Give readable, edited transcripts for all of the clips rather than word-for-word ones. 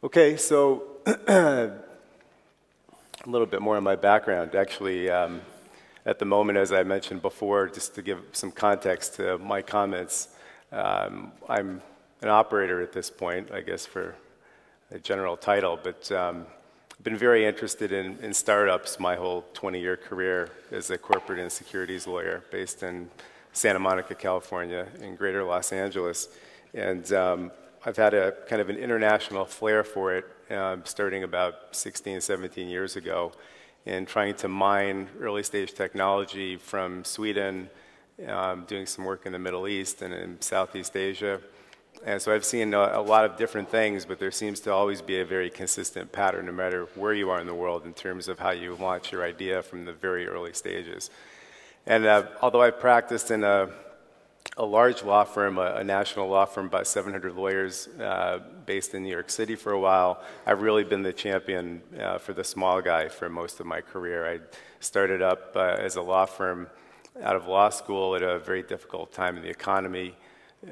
Okay, so a little bit more on my background. Actually, at the moment, as I mentioned before, just to give some context to my comments, I'm an operator at this point, I guess for a general title, but I've been very interested in startups my whole 20-year career as a corporate and securities lawyer based in Santa Monica, California, in greater Los Angeles. And I've had a kind of an international flair for it, starting about 16, 17 years ago, and trying to mine early stage technology from Sweden, doing some work in the Middle East and in Southeast Asia. And so I've seen a lot of different things, but there seems to always be a very consistent pattern no matter where you are in the world in terms of how you launch your idea from the very early stages. And although I practiced in a large law firm, a national law firm, about 700 lawyers based in New York City for a while, I've really been the champion for the small guy for most of my career. I started up as a law firm out of law school at a very difficult time in the economy in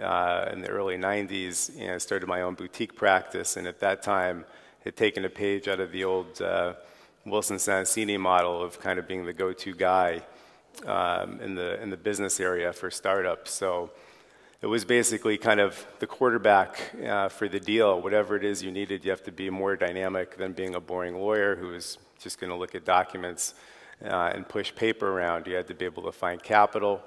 the early 90s, and started my own boutique practice, and at that time had taken a page out of the old Wilson Sonsini model of kind of being the go-to guy in the business area for startups. So it was basically kind of the quarterback for the deal. Whatever it is you needed, you have to be more dynamic than being a boring lawyer who is just going to look at documents and push paper around. You had to be able to find capital.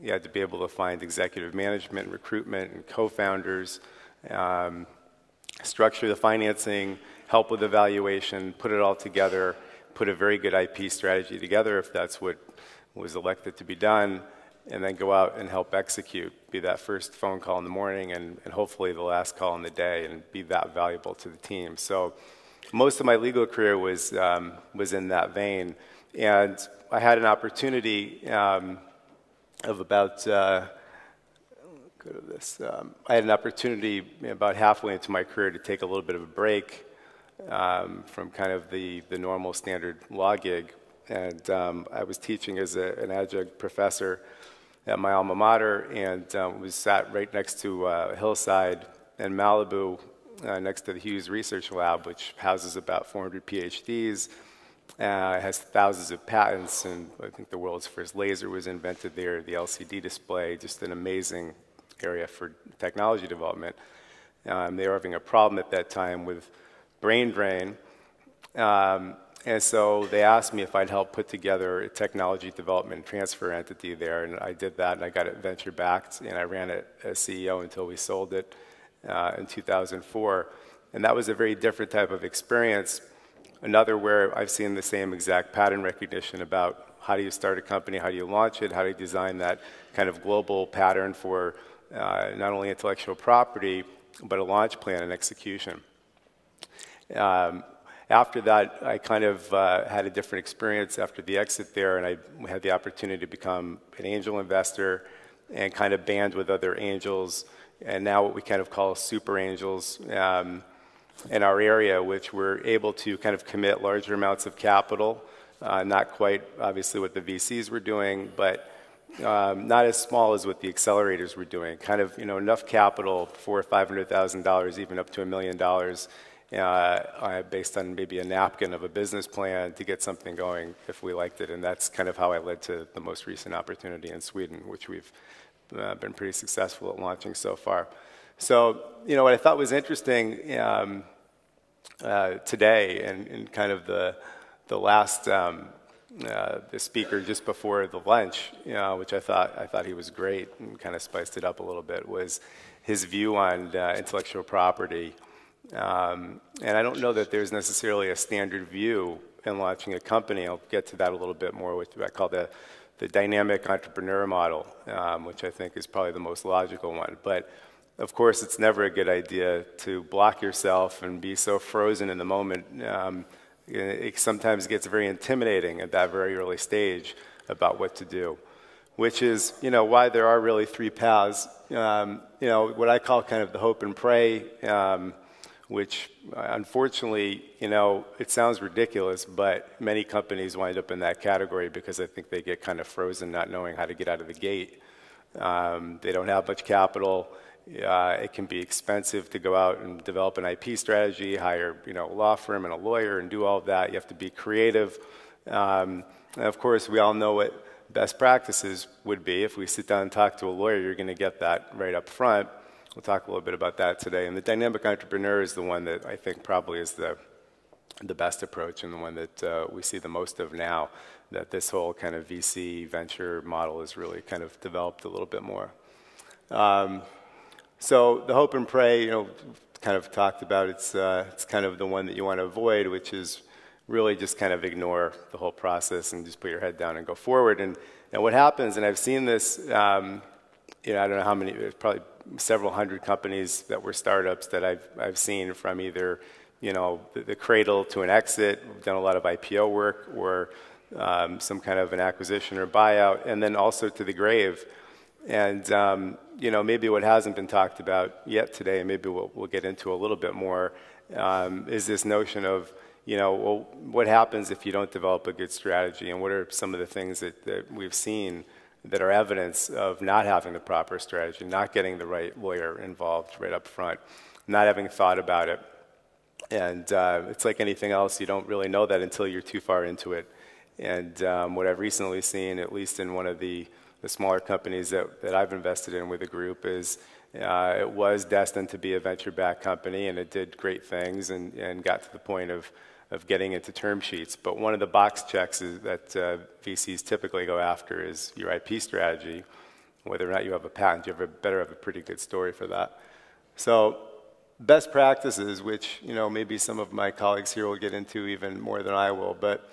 You had to be able to find executive management, recruitment, and co-founders, structure the financing, help with evaluation, put it all together, put a very good IP strategy together if that's what was elected to be done, and then go out and help execute, be that first phone call in the morning and hopefully the last call in the day, and be that valuable to the team. So most of my legal career was in that vein. And I had an opportunity of about, I had an opportunity about halfway into my career to take a little bit of a break from kind of the normal standard law gig. And I was teaching as an adjunct professor at my alma mater, and was sat right next to a hillside in Malibu, next to the Hughes Research Lab, which houses about 400 PhDs. It has thousands of patents, and I think the world's first laser was invented there, the LCD display, just an amazing area for technology development. They were having a problem at that time with brain drain. And so they asked me if I'd help put together a technology development and transfer entity there, and I did that, and I got it venture-backed, and I ran it as CEO until we sold it in 2004. And that was a very different type of experience, another where I've seen the same exact pattern recognition about how do you start a company, how do you launch it, how do you design that kind of global pattern for not only intellectual property, but a launch plan and execution. After that, I kind of had a different experience after the exit there, and I had the opportunity to become an angel investor and kind of band with other angels, and now what we kind of call super angels in our area, which were able to kind of commit larger amounts of capital, not quite obviously what the VCs were doing, but not as small as what the accelerators were doing. Kind of, you know, enough capital for $500,000, even up to $1 million, based on maybe a napkin of a business plan to get something going if we liked it. And that's kind of how I led to the most recent opportunity in Sweden, which we've been pretty successful at launching so far. So, you know, what I thought was interesting today, and kind of the last the speaker just before the lunch, which I thought he was great and kind of spiced it up a little bit, was his view on intellectual property. And I don't know that there's necessarily a standard view in launching a company. I'll get to that a little bit more, which I call the dynamic entrepreneur model, which I think is probably the most logical one. But of course, it's never a good idea to block yourself and be so frozen in the moment. It sometimes gets very intimidating at that very early stage about what to do, which is, you know, why there are really three paths. You know, what I call kind of the hope and pray, which unfortunately, you know, it sounds ridiculous, but many companies wind up in that category because I think they get kind of frozen not knowing how to get out of the gate. They don't have much capital, It can be expensive to go out and develop an IP strategy, hire a law firm and a lawyer and do all of that. You have to be creative. And of course, we all know what best practices would be. If we sit down and talk to a lawyer, you're going to get that right up front. We'll talk a little bit about that today. And the dynamic entrepreneur is the one that I think probably is the best approach and the one that we see the most of now, that this whole kind of VC venture model is really kind of developed a little bit more. So the hope and pray, kind of talked about, it's kind of the one that you want to avoid, which is really just kind of ignore the whole process and just put your head down and go forward. And what happens, and I've seen this, I don't know how many, there's probably several hundred companies that were startups that I've seen from either, the cradle to an exit. We've done a lot of IPO work or some kind of an acquisition or buyout, and then also to the grave. And, maybe what hasn't been talked about yet today, and maybe we'll get into a little bit more, is this notion of, well, what happens if you don't develop a good strategy, and what are some of the things that we've seen that are evidence of not having the proper strategy, not getting the right lawyer involved right up front, not having thought about it. And it's like anything else, you don't really know that until you're too far into it. And what I've recently seen, at least in one of the smaller companies that I've invested in with a group, is it was destined to be a venture-backed company, and it did great things and got to the point of getting into term sheets. But one of the box checks that VCs typically go after is your IP strategy. Whether or not you have a patent, you better have a pretty good story for that. So best practices, which maybe some of my colleagues here will get into even more than I will, but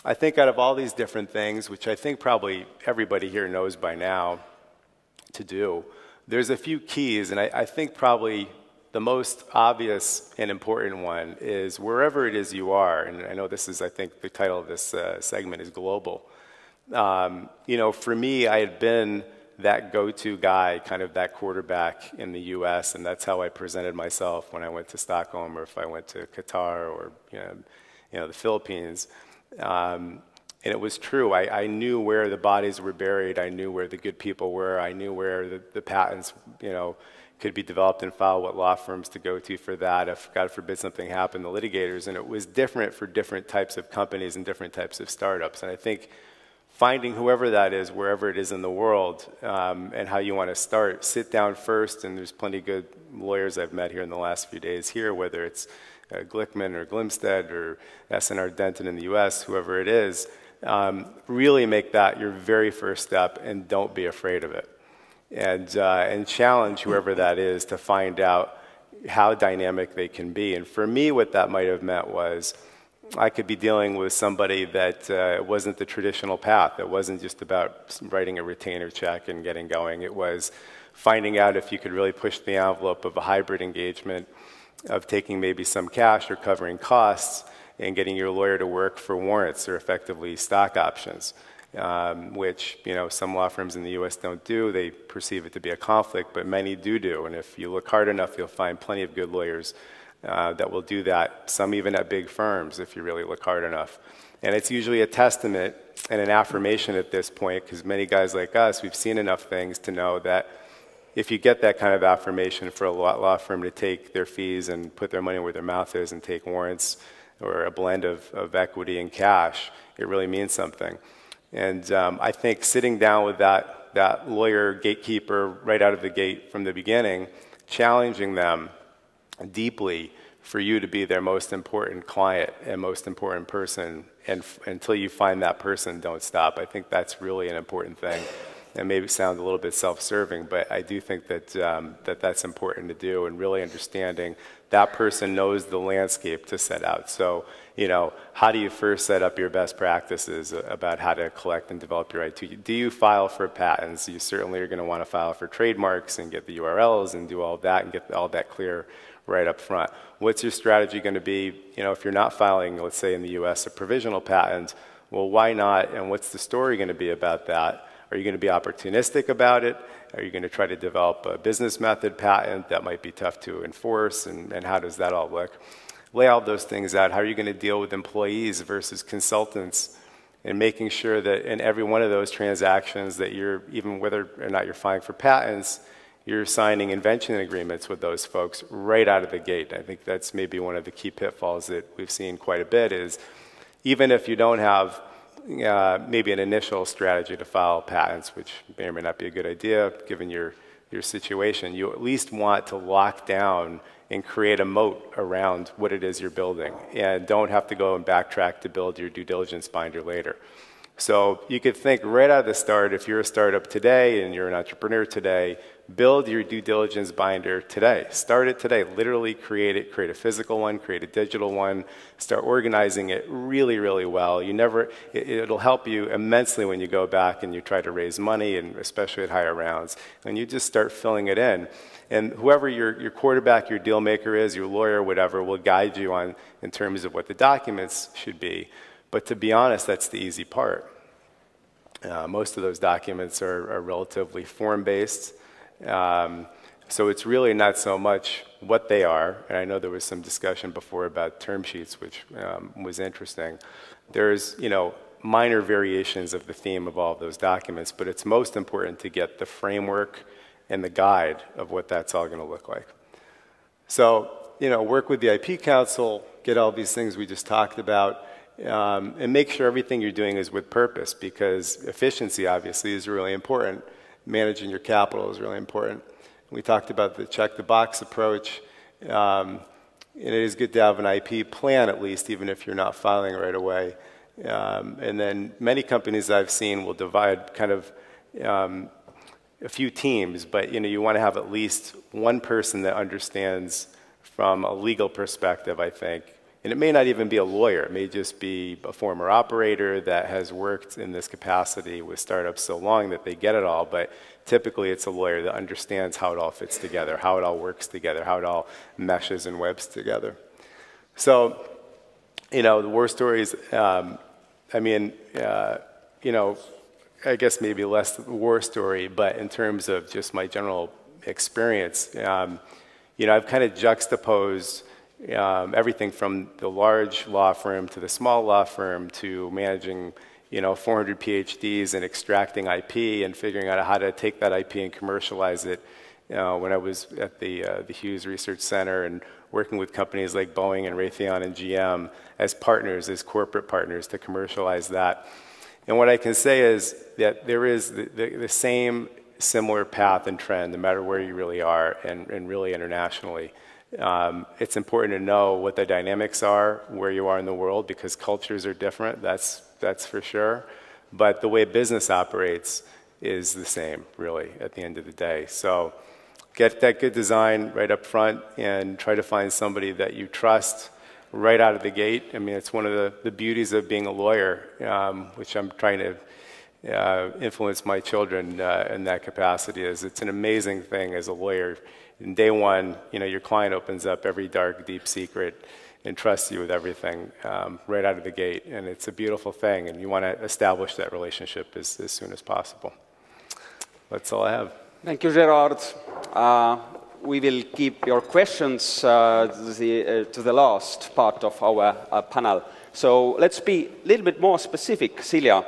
I think out of all these different things, which I think probably everybody here knows by now to do, there's a few keys, and I think probably the most obvious and important one is wherever it is you are, and I know this is, I think the title of this segment is global. For me, I had been that go-to guy, kind of that quarterback in the US, and that's how I presented myself when I went to Stockholm or if I went to Qatar or the Philippines. And it was true. I knew where the bodies were buried. I knew where the good people were. I knew where the patents, could be developed and filed, what law firms to go to for that. If, God forbid, something happened, the litigators. And it was different for different types of companies and different types of startups. And I think finding whoever that is, wherever it is in the world, and how you want to start, sit down first. And there's plenty of good lawyers I've met here in the last few days here, whether it's Glickman or Glimstead or S&R Denton in the US, whoever it is, really make that your very first step and don't be afraid of it. And challenge whoever that is to find out how dynamic they can be. And for me, what that might have meant was I could be dealing with somebody that wasn't the traditional path. It wasn't just about writing a retainer check and getting going. It was finding out if you could really push the envelope of a hybrid engagement, of taking maybe some cash or covering costs and getting your lawyer to work for warrants or effectively stock options, which some law firms in the US don't do. They perceive it to be a conflict, but many do. And if you look hard enough, you'll find plenty of good lawyers that will do that, some even at big firms if you really look hard enough. And it's usually a testament and an affirmation at this point, because many guys like us, we've seen enough things to know that if you get that kind of affirmation for a law firm to take their fees and put their money where their mouth is and take warrants or a blend of equity and cash, it really means something. And I think sitting down with that lawyer gatekeeper right out of the gate from the beginning, challenging them deeply for you to be their most important client and most important person, and until you find that person, don't stop. I think that's really an important thing. And maybe sound a little bit self-serving, but I do think that that's important to do, and really understanding that person knows the landscape to set out. So, how do you first set up your best practices about how to collect and develop your IP? Do you file for patents? You certainly are going to want to file for trademarks and get the URLs and do all that and get all that clear right up front. What's your strategy going to be? If you're not filing, let's say in the US, a provisional patent, well, why not? And what's the story going to be about that? Are you going to be opportunistic about it? Are you going to try to develop a business method patent that might be tough to enforce? And how does that all look? Lay all those things out. How are you going to deal with employees versus consultants? And making sure that in every one of those transactions that you're, even whether or not you're filing for patents, you're signing invention agreements with those folks right out of the gate. I think that's maybe one of the key pitfalls that we've seen quite a bit is even if you don't have maybe an initial strategy to file patents, which may or may not be a good idea given your situation, you at least want to lock down and create a moat around what it is you're building and don't have to go and backtrack to build your due diligence binder later. So you could think right out of the start, if you're a startup today and you're an entrepreneur today, build your due diligence binder today. Start it today. Literally create it. Create a physical one, create a digital one. Start organizing it really, really well. It'll help you immensely when you go back and you try to raise money, and especially at higher rounds. And you just start filling it in. And whoever your quarterback, your deal maker is, your lawyer, whatever, will guide you on in terms of what the documents should be. But to be honest, that's the easy part. Most of those documents are relatively form-based. So it's really not so much what they are, and I know there was some discussion before about term sheets, which was interesting. There's, minor variations of the theme of all of those documents, but it's most important to get the framework and the guide of what that's all going to look like. So, work with the IP Council, get all these things we just talked about, and make sure everything you're doing is with purpose, because efficiency, obviously, is really important. Managing your capital is really important. We talked about the check-the-box approach. And it is good to have an IP plan, at least, even if you're not filing right away. And then many companies I've seen will divide kind of a few teams, but you want to have at least one person that understands from a legal perspective, I think. And it may not even be a lawyer. It may just be a former operator that has worked in this capacity with startups so long that they get it all. But typically it's a lawyer that understands how it all fits together, how it all works together, how it all meshes and webs together. So, the war stories, I guess maybe less the war story, but in terms of just my general experience, I've kind of juxtaposed everything from the large law firm to the small law firm to managing, 400 PhDs and extracting IP and figuring out how to take that IP and commercialize it. When I was at the Hughes Research Center and working with companies like Boeing and Raytheon and GM as partners, as corporate partners to commercialize that. And what I can say is that there is the same similar path and trend, no matter where you really are, and really internationally. It's important to know what the dynamics are, where you are in the world, because cultures are different, that's for sure. But the way business operates is the same, really, at the end of the day. So get that good design right up front and try to find somebody that you trust right out of the gate. I mean, it's one of the beauties of being a lawyer, which I'm trying to influence my children in that capacity, is it's an amazing thing as a lawyer. In day one, your client opens up every dark, deep secret and trusts you with everything right out of the gate. And it's a beautiful thing, and you want to establish that relationship as soon as possible. That's all I have. Thank you, Gerard. We will keep your questions to the last part of our panel. So let's be a little bit more specific, Silja.